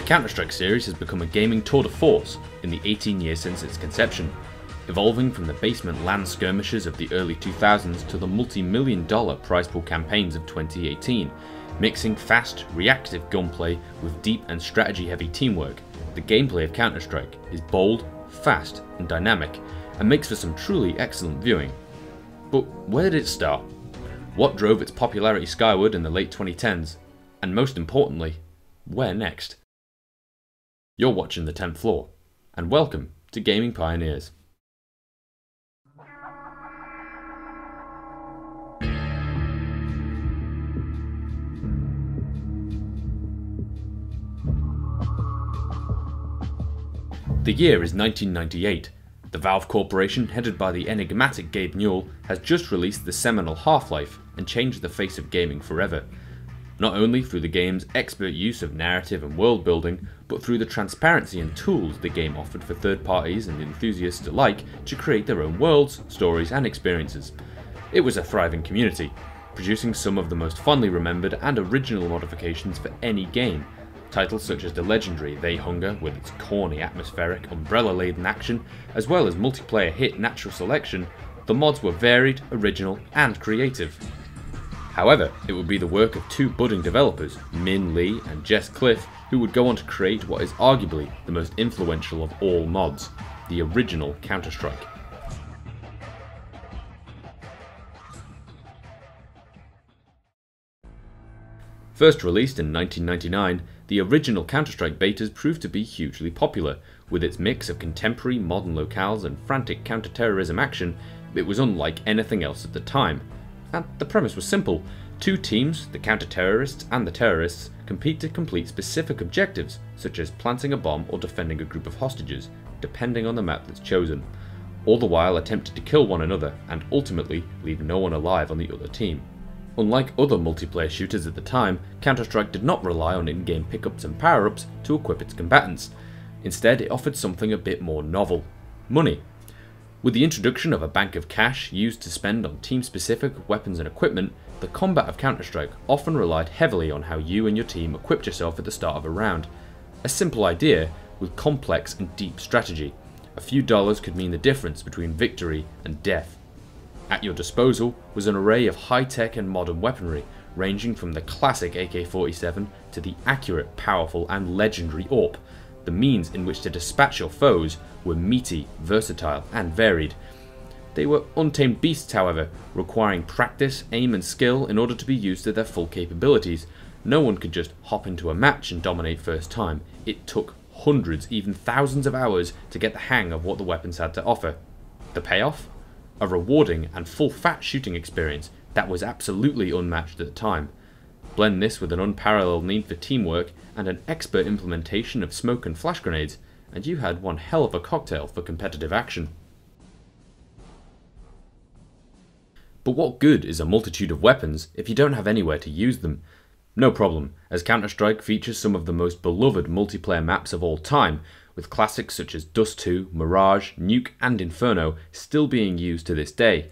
Counter-Strike series has become a gaming tour de force in the 18 years since its conception, evolving from the Basement LAN Skirmishes of the early 2000s to the multi-million-dollar prize pool campaigns of 2018, mixing fast, reactive gunplay with deep and strategy-heavy teamwork. The gameplay of Counter-Strike is bold, fast and dynamic, and makes for some truly excellent viewing. But where did it start? What drove its popularity skyward in the late 2010s? And most importantly, where next? You're watching The 10th Floor, and welcome to Gaming Pioneers. The year is 1998. The Valve Corporation, headed by the enigmatic Gabe Newell, has just released the seminal Half-Life and changed the face of gaming forever. Not only through the game's expert use of narrative and world building, but through the transparency and tools the game offered for third parties and enthusiasts alike to create their own worlds, stories and experiences. It was a thriving community, producing some of the most fondly remembered and original modifications for any game. Titles such as the legendary They Hunger with its corny atmospheric umbrella-laden action, as well as multiplayer hit Natural Selection, the mods were varied, original and creative. However, it would be the work of two budding developers, Min Lee and Jess Cliff, who would go on to create what is arguably the most influential of all mods, the original Counter-Strike. First released in 1999, the original Counter-Strike betas proved to be hugely popular. With its mix of contemporary modern locales and frantic counter-terrorism action, it was unlike anything else at the time. And the premise was simple. Two teams, the counter-terrorists and the terrorists, compete to complete specific objectives, such as planting a bomb or defending a group of hostages, depending on the map that's chosen, all the while attempting to kill one another and ultimately leave no one alive on the other team. Unlike other multiplayer shooters at the time, Counter-Strike did not rely on in-game pickups and power-ups to equip its combatants. Instead, it offered something a bit more novel: money. With the introduction of a bank of cash used to spend on team-specific weapons and equipment, the combat of Counter-Strike often relied heavily on how you and your team equipped yourself at the start of a round. A simple idea with complex and deep strategy. A few dollars could mean the difference between victory and death. At your disposal was an array of high-tech and modern weaponry, ranging from the classic AK-47 to the accurate, powerful and legendary AWP. The means in which to dispatch your foes were meaty, versatile and varied. They were untamed beasts, however, requiring practice, aim and skill in order to be used to their full capabilities. No one could just hop into a match and dominate first time. It took hundreds, even thousands of hours to get the hang of what the weapons had to offer. The payoff? A rewarding and full-fat shooting experience that was absolutely unmatched at the time. Blend this with an unparalleled need for teamwork and an expert implementation of smoke and flash grenades, and you had one hell of a cocktail for competitive action. But what good is a multitude of weapons if you don't have anywhere to use them? No problem, as Counter-Strike features some of the most beloved multiplayer maps of all time, with classics such as Dust 2, Mirage, Nuke and Inferno still being used to this day.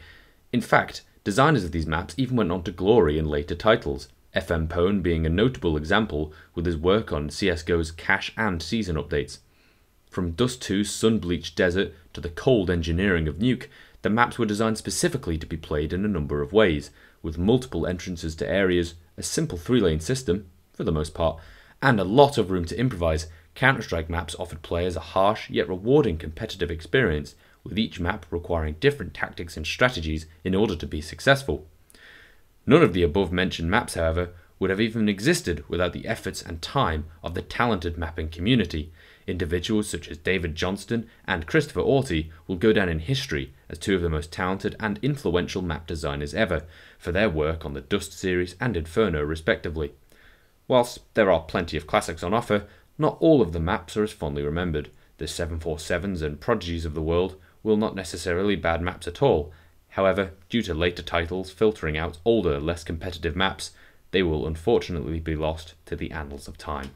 In fact, designers of these maps even went on to glory in later titles, FM Pone being a notable example with his work on CSGO's cache and season updates. From Dust 2's sun-bleached desert to the cold engineering of Nuke, the maps were designed specifically to be played in a number of ways, with multiple entrances to areas, a simple 3-lane system, for the most part, and a lot of room to improvise. Counter-Strike maps offered players a harsh yet rewarding competitive experience, with each map requiring different tactics and strategies in order to be successful. None of the above-mentioned maps, however, would have even existed without the efforts and time of the talented mapping community. Individuals such as David Johnston and Christopher Orty will go down in history as two of the most talented and influential map designers ever, for their work on the Dust series and Inferno respectively. Whilst there are plenty of classics on offer, not all of the maps are as fondly remembered. The 747s and Prodigies of the world will not necessarily bad maps at all. However, due to later titles filtering out older, less competitive maps, they will unfortunately be lost to the annals of time.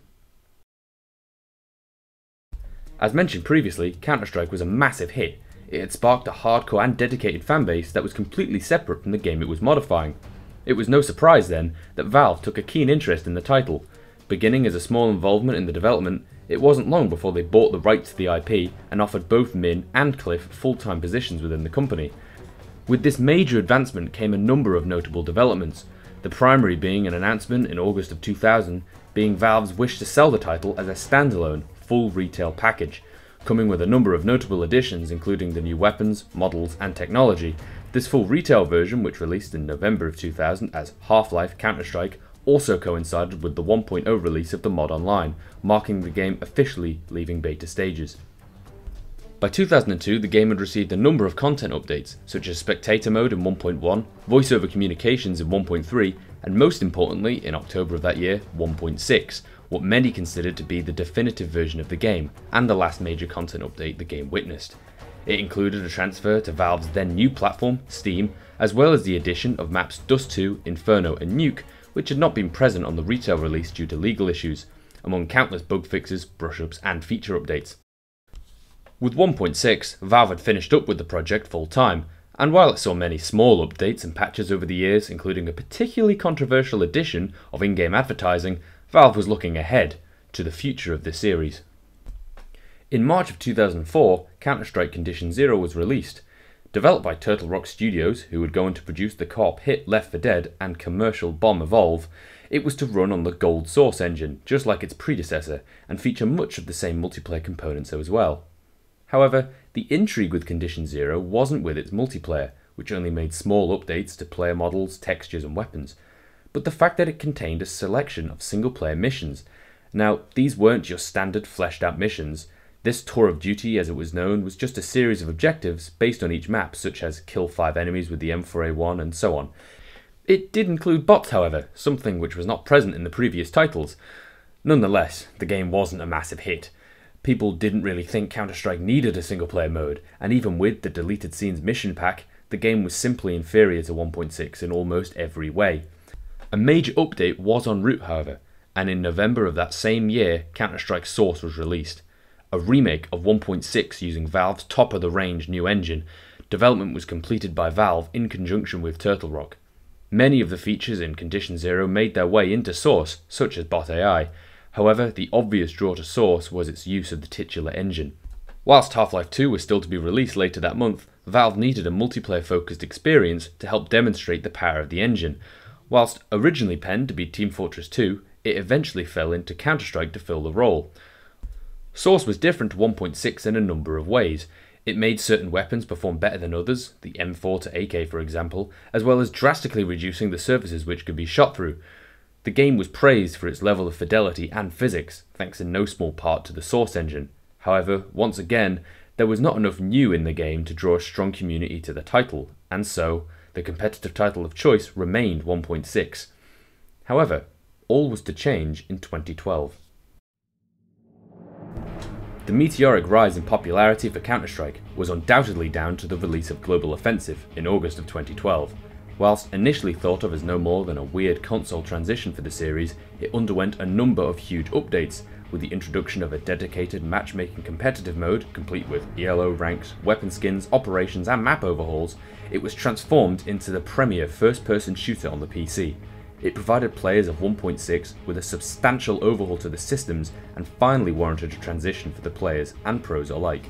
As mentioned previously, Counter-Strike was a massive hit. It had sparked a hardcore and dedicated fanbase that was completely separate from the game it was modifying. It was no surprise then that Valve took a keen interest in the title. Beginning as a small involvement in the development, it wasn't long before they bought the rights to the IP and offered both Min and Cliff full-time positions within the company. With this major advancement came a number of notable developments, the primary being an announcement in August of 2000 being Valve's wish to sell the title as a standalone, full retail package, coming with a number of notable additions including the new weapons, models and technology. This full retail version, which released in November of 2000 as Half-Life Counter-Strike, also coincided with the 1.0 release of the mod online, marking the game officially leaving beta stages. By 2002, the game had received a number of content updates, such as Spectator Mode in 1.1, voice-over communications in 1.3, and most importantly, in October of that year, 1.6, what many considered to be the definitive version of the game, and the last major content update the game witnessed. It included a transfer to Valve's then new platform, Steam, as well as the addition of maps Dust 2, Inferno and Nuke, which had not been present on the retail release due to legal issues, among countless bug fixes, brush-ups and feature updates. With 1.6, Valve had finished up with the project full-time, and while it saw many small updates and patches over the years, including a particularly controversial addition of in-game advertising, Valve was looking ahead to the future of this series. In March of 2004, Counter-Strike Condition Zero was released. Developed by Turtle Rock Studios, who would go on to produce the co-op hit Left 4 Dead and commercial Bomb Evolve, it was to run on the Gold Source engine, just like its predecessor, and feature much of the same multiplayer components as well. However, the intrigue with Condition Zero wasn't with its multiplayer, which only made small updates to player models, textures and weapons, but the fact that it contained a selection of single-player missions. Now, these weren't your standard fleshed-out missions. This Tour of Duty, as it was known, was just a series of objectives based on each map, such as kill 5 enemies with the M4A1 and so on. It did include bots, however, something which was not present in the previous titles. Nonetheless, the game wasn't a massive hit. People didn't really think Counter-Strike needed a single-player mode, and even with the deleted scenes mission pack, the game was simply inferior to 1.6 in almost every way. A major update was en route, however, and in November of that same year, Counter-Strike Source was released. A remake of 1.6 using Valve's top-of-the-range new engine. Development was completed by Valve in conjunction with Turtle Rock. Many of the features in Condition Zero made their way into Source, such as bot AI. However, the obvious draw to Source was its use of the titular engine. Whilst Half-Life 2 was still to be released later that month, Valve needed a multiplayer-focused experience to help demonstrate the power of the engine. Whilst originally penned to be Team Fortress 2, it eventually fell into Counter-Strike to fill the role. Source was different to 1.6 in a number of ways. It made certain weapons perform better than others, the M4 to AK for example, as well as drastically reducing the surfaces which could be shot through. The game was praised for its level of fidelity and physics, thanks in no small part to the Source engine. However, once again, there was not enough new in the game to draw a strong community to the title, and so, the competitive title of choice remained 1.6. However, all was to change in 2012. The meteoric rise in popularity for Counter-Strike was undoubtedly down to the release of Global Offensive in August of 2012. Whilst initially thought of as no more than a weird console transition for the series, it underwent a number of huge updates, with the introduction of a dedicated matchmaking competitive mode, complete with ELO ranks, weapon skins, operations and map overhauls. It was transformed into the premier first-person shooter on the PC. It provided players of 1.6 with a substantial overhaul to the systems and finally warranted a transition for the players and pros alike.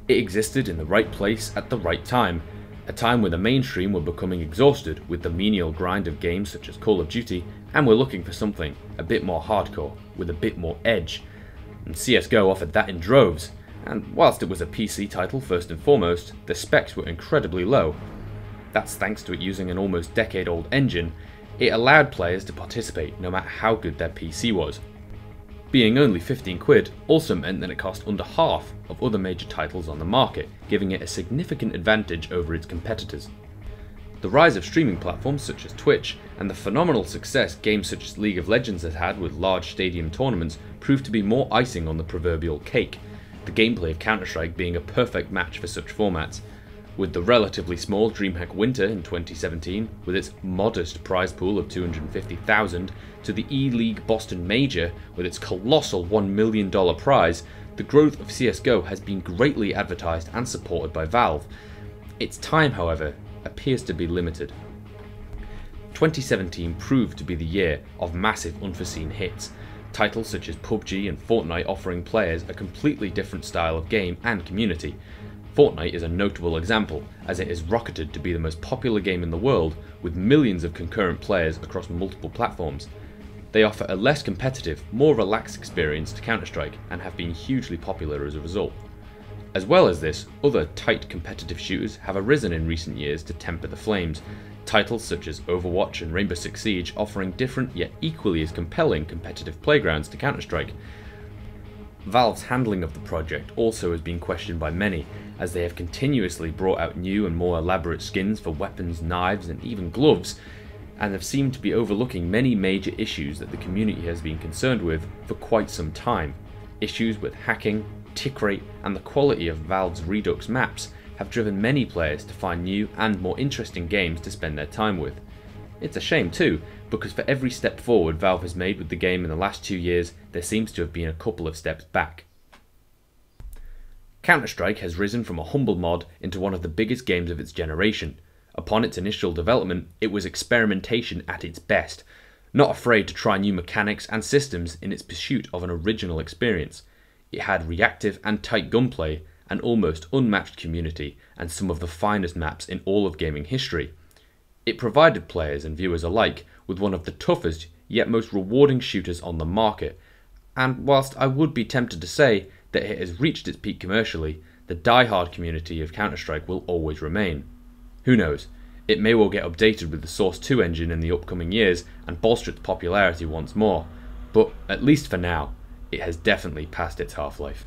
It existed in the right place at the right time, a time when the mainstream were becoming exhausted with the menial grind of games such as Call of Duty and were looking for something a bit more hardcore, with a bit more edge. And CSGO offered that in droves, and whilst it was a PC title first and foremost, the specs were incredibly low. That's thanks to it using an almost decade-old engine. It allowed players to participate no matter how good their PC was. Being only 15 quid also meant that it cost under half of other major titles on the market, giving it a significant advantage over its competitors. The rise of streaming platforms such as Twitch and the phenomenal success games such as League of Legends has had with large stadium tournaments proved to be more icing on the proverbial cake, the gameplay of Counter-Strike being a perfect match for such formats. With the relatively small DreamHack Winter in 2017, with its modest prize pool of $250,000, to the E-League Boston Major with its colossal $1 million prize, the growth of CSGO has been greatly advertised and supported by Valve. Its time, however, appears to be limited. 2017 proved to be the year of massive unforeseen hits. titles such as PUBG and Fortnite offering players a completely different style of game and community. Fortnite is a notable example, as it is rocketed to be the most popular game in the world, with millions of concurrent players across multiple platforms. They offer a less competitive, more relaxed experience to Counter-Strike, and have been hugely popular as a result. As well as this, other tight competitive shooters have arisen in recent years to temper the flames, titles such as Overwatch and Rainbow Six Siege offering different yet equally as compelling competitive playgrounds to Counter-Strike. Valve's handling of the project also has been questioned by many, as they have continuously brought out new and more elaborate skins for weapons, knives and even gloves, and have seemed to be overlooking many major issues that the community has been concerned with for quite some time. Issues with hacking, tick rate and the quality of Valve's Redux maps have driven many players to find new and more interesting games to spend their time with. It's a shame too, because for every step forward Valve has made with the game in the last 2 years, there seems to have been a couple of steps back. Counter-Strike has risen from a humble mod into one of the biggest games of its generation. Upon its initial development, it was experimentation at its best, not afraid to try new mechanics and systems in its pursuit of an original experience. It had reactive and tight gunplay, an almost unmatched community, and some of the finest maps in all of gaming history. It provided players and viewers alike with one of the toughest yet most rewarding shooters on the market, and whilst I would be tempted to say that it has reached its peak commercially, the die-hard community of Counter-Strike will always remain. Who knows, it may well get updated with the Source 2 engine in the upcoming years and bolster its popularity once more, but at least for now, it has definitely passed its half-life.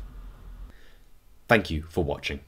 Thank you for watching.